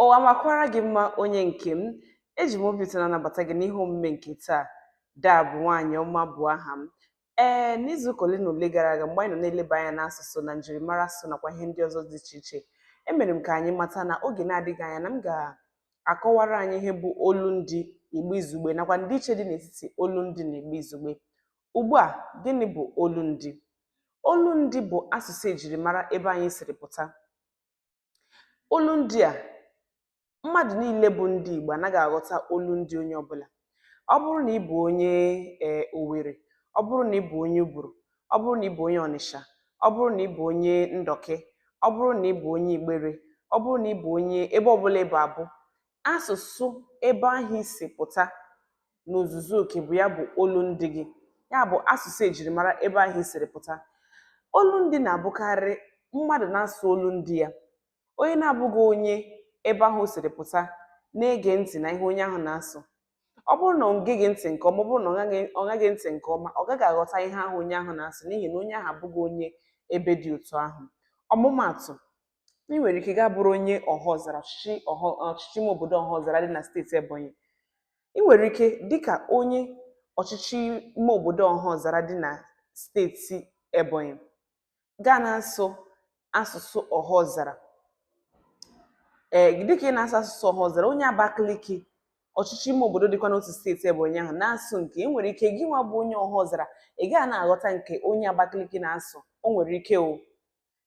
Ụwa makwara gị mma onye nke m. Eji m obi ụtọ na-anabata gị n'ihe omume nke taa. Daa bụ nwaanyị ọma bụ aha m. N'izuụka ole na ole gara aga, mgbe anyị nọ na-eleba anya n'asụsụ na njirimara asụsụ nakwa ihe ndị ọzọ dị iche iche, emere m ka anyị mata na oge na-adịghị anya na m ga-akọwara anyị ihe bụ olundi Igbo izugbe nakwa ndịiche dị n'etiti olundi na Igbo izugbe. Ugbu a, gịnị bụ olundi? Olundi bụ asụsụ ejirimara ebe anyị siri pụta. Olundi a, mmadụ niile bụ ndị Igbo anaghị aghọta olundi onye ọbụla. Ọ bụrụ na ị bụ onye Owerri, ọ bụrụ na ị bụ onye Uburu, ọ bụrụ na ị bụ onye Ọnịsha, ọ bụrụ na ị bụ onye Ndọkị, ọ bụrụ na ị bụ onye Igbere, ọ bụrụ na ị bụ onye ebe ọbụla ị bụ abụ, asụsụ ebe ahụ isi pụta n'ozuzu oke bụ ya bụ olundi gị. Ya bụ asụsụ ejirimara ebe ahụ isiri pụta. Olundi na-abụkarị mmadụ na-asụ olundi ya, onye na-abụghị onye ebe ahụ o siri pụta na-ege ntị na ihe onye ahụ na-asụ. Ọ bụrụ na ọ geghị ntị nke ọma, ọ bụrụ na ọ gaghị ntị nke ọma, ọ gaghị aghọta ihe ahụ onye ahụ na-asụ, n'ihi na onye ahụ abụghị onye ebe dị otu ahụ. Ọmụmaatụ, ị nwere ike gaa bụrụ onye Ọhazara, ọchịchị ime obodo Ọhazara dị na steeti Ebonyi. Ị nwere ike dịka onye ọchịchị ime obodo Ọhazara dị na steeti Ebonyi gaa na-asụ asụsụ Ọhazara. Dịka ị na-asụ asụsụ Ọhazara, onye Abakaliki, ọchịchị ime obodo dịkwa n'otu steeti Ebonyi ahụ na-asụ nke, e nwere ike gị nwa bụ onye Ọhazara ị gaghị na-aghọta nke onye Abakaliki na-asụ. O nwere ike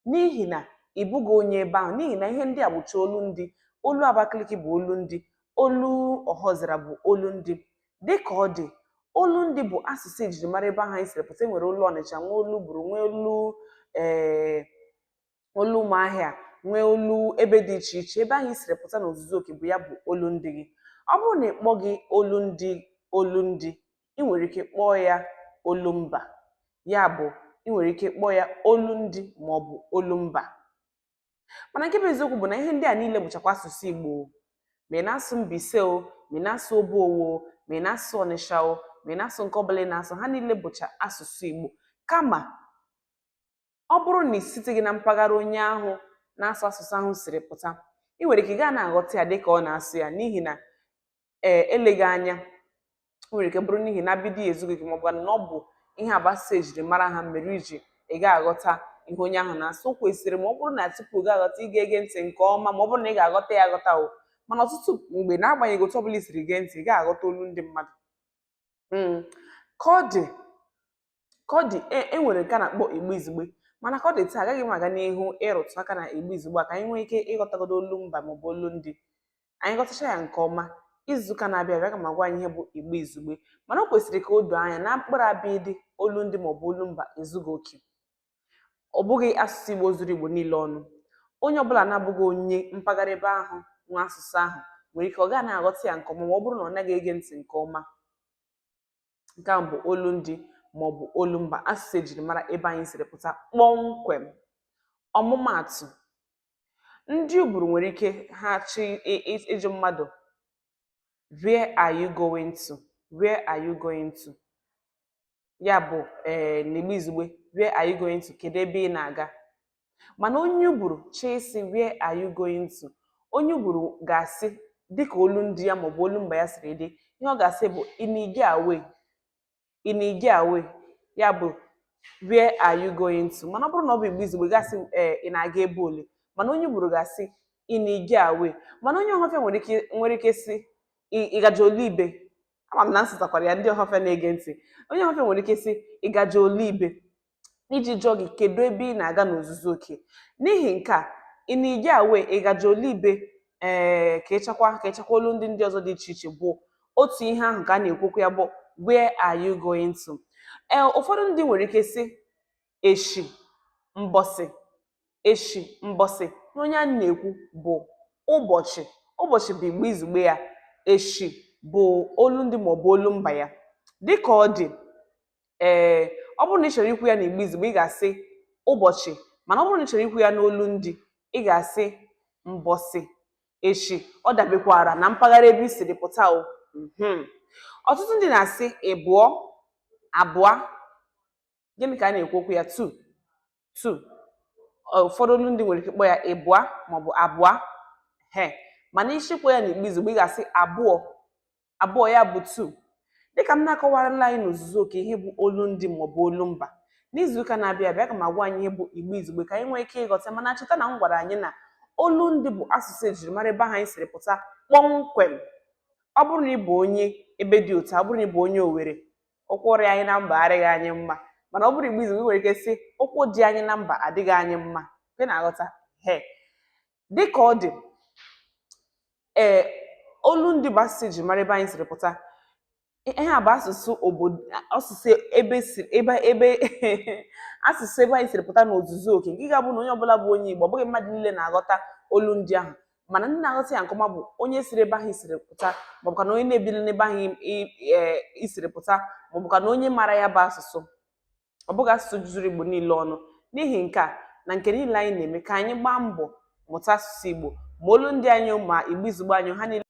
n'ihi na ị bụghị onye ebe ahụ, n'ihi na ihe ndị a bụcha olundi. Olu Abakaliki bụ olundi, olu Ọhazara bụ olundi. Dịka ọ dị, olundi bụ asụsụ ejirimara ebe ahụ anyị siri pụta. E nwere olu Ọnịcha, nwee olu Uburu, nwee olu Ụmụahịa, nwee olu ebe dị iche iche. Ebe ahụ isiri pụta n'ozuzu oke bụ ya bụ olundi gị. Ọ bụrụ na ị kpọọ gị olundi, ị nwere ike kpọọ ya olumba. Ya bụ, ị nwere ike kpọọ ya olundi maọbụ olumba. Mana nke bụ eziokwu bụ na ihe ndị a niile bụchakwa asụsụ Igbo. Ma ị na-asụ Mbaise ma ị na-asụ Obowo, ma ị na-asụ Ọnịsha ma ị na-asụ nke ọbụla ị na-asụ, ha niile bụcha asụsụ Igbo. Kama ọ bụrụ na ị siteghị na mpaghara onye ahụ na-asụ asụsụ ahụ siri pụta, ị nwere ike gaa na-aghọta ya dịka ọ na-asụ ya, n'ihi na eleghị anya o nwere ike bụrụ n'ihi na bido ya ezughị gị, maọbụ na ọ bụ ihe agbasa ejirimara ha mere iji ị ga-aghọta ihe onye ahụ na-asụ. O kwesịrị, ma ọ bụrụ na tupu gị aghọta, ị ga-ege ntị nke ọma, ma ọ bụrụ na ị ga-aghọta ya aghọta mana ọtụtụ mgbe, na-agbanyeghị otu ọbụla i siri gee ntị, ị ga-aghọta olu ndị mmadụ. Ka ọ dị, enwere nke a na-akpọ Igbo izugbe, mana ka ọ dị taa, agaghị m aga n'ihu ịrụtụ aka na Igbo izugbe a ka anyị nwee ike ịghọtagodo olumba maọbụ olundi. Anyị ghọtacha ya nke ọma, izuụka na-abịa abịa aga m agwa anyị ihe bụ Igbo izugbe. Mana o kwesịrị ka o doo anya na mkpụrụ abịa dị olundi maọbụ olumba ezughị oke. Ọ bụghị asụsụ Igbo zuru Igbo niile ọnụ. Onye ọbụla na-abụghị onye mpaghara ebe ahụ nwa asụsụ ahụ nwere ike ọ gaghị na-aghọta ya nke ọma, ma ọ bụrụ na ọ naghị ege ntị nke ọma. Nke ahụ bụ olundi maọbụ olumba, asụsụ ejirimara ebe anyị siri pụta kpọmkwem. Ọmụmaatụ, ndị Uburu nwere ike ha chị ịjụ mmadụ, where are you going to? Where are you going to? Ya bụ n'Igbo izugbe, where are you going to? Kedu ebe ị na-aga? Mana onye Uburu chọọ isi where are you going to, onye Uburu ga-asị dịka olundi ya maọbụ olumba ya siri dị, ihe ọ ga-asị bụ in Ige away. In Ige away, ya bụ where are you going to? Mana ọ bụrụ na ọ bụ Igbo izugbe, ga-asị ị na-aga ebe ole. Mana onye Uburu ga-asị in Ige away. Mana onye Ọhafịa nwere ike sị ị gaje Olibe. Ama m na nsụtakwara ya ndị Ọhafịa na-ege ntị. Onye Ọhafịa nwere ike sị ị gaje Olibe, iji jụọ gị kedu ebe ị na-aga n'ozuzu oke. N'ihi nke a, in Ige away, ị gaje Olibe, ka ịchakwa olundi ndị ọzọ dị iche iche bụ otu ihe ahụ ka a na-ekwukwu ya bụ where are you going to? Ụfọdụ ndị nwere ike sị echi mbọsị. Echi mbọsị, onye a na-ekwu bụ ụbọchị. Ụbọchị bụ Igbo izugbe ya, echi bụ olundi maọbụ olumba ya. Dịka ọ dị, ọ bụrụ na ị chọrọ ikwu ya na Igbo izugbe, ị ga-asị ụbọchị, mana ọ bụrụ na ị chọrọ ikwu ya n'olundi, ị ga-asị mbọsị, echi. Ọ dabekwara na mpaghara ebe i siri pụta. Ọtụtụ ndị na-asị ịbụọ, abụọ. Gịnị ka a na-ekwu okwu ya? Two. Ụfọdụ olu ndị nwere ike kpọọ ya ịbụa maọbụ abụọ. mana ịchịkwa ya n'Igbo Izugbe ị ga-asị abụọ ya bụ 2. Dịka m na-akọwarala anyị n'ozuzu oke ihe bụ olundi maọbụ olumba, n'izuụka na-abịa abịa aga m agwa anyị ihe bụ Igbo Izugbe ka anyị nwee ike ịghọta. Mana cheta na m gwara anyị na olundi bụ asụsụ ejirimara ebe ahụ anyị siri pụta kpọmkwem. Ọ bụrụ na ị bụ onye ebe dị otu, ọ bụrụ na ị bụ onye Owerri, ụkwụ anyị na mba adịghị anyị mma. Mana ọ bụrụ Igbo Izugbe nwere ike sị ụkwụ dị anyị na mba adịghị anyị mma. Ị na-aghọta? Dịka ọ dị, olundi bụ asụsụ ejirimara ebe anyị siri pụta. Ihe a bụ asụsụ obodo, asụsụ ebe asụsụ ebe anyị siri pụta n'ozuzu oke, nke ga-abụ na onye ọbụla bụ onye Igbo, ọ bụghị mmadụ niile na-aghọta olundi ahụ, mana ndị na-aghọta ya nke ọma bụ onye siri ebe ahụ isiri pụta, maọbụ na onye na-ebili n'ebe ahụ isiri pụta, maọbụ na onye mara ya bụ asụsụ. Ọ bụghị asụsụ juzuru Igbo niile ọnụ. N'ihi nke a na nke niile anyị na-eme, ka anyị gbaa mbọ mụta asụsụ Igbo, ma olundi anyị ma Igbo Izugbe anyị, ha niile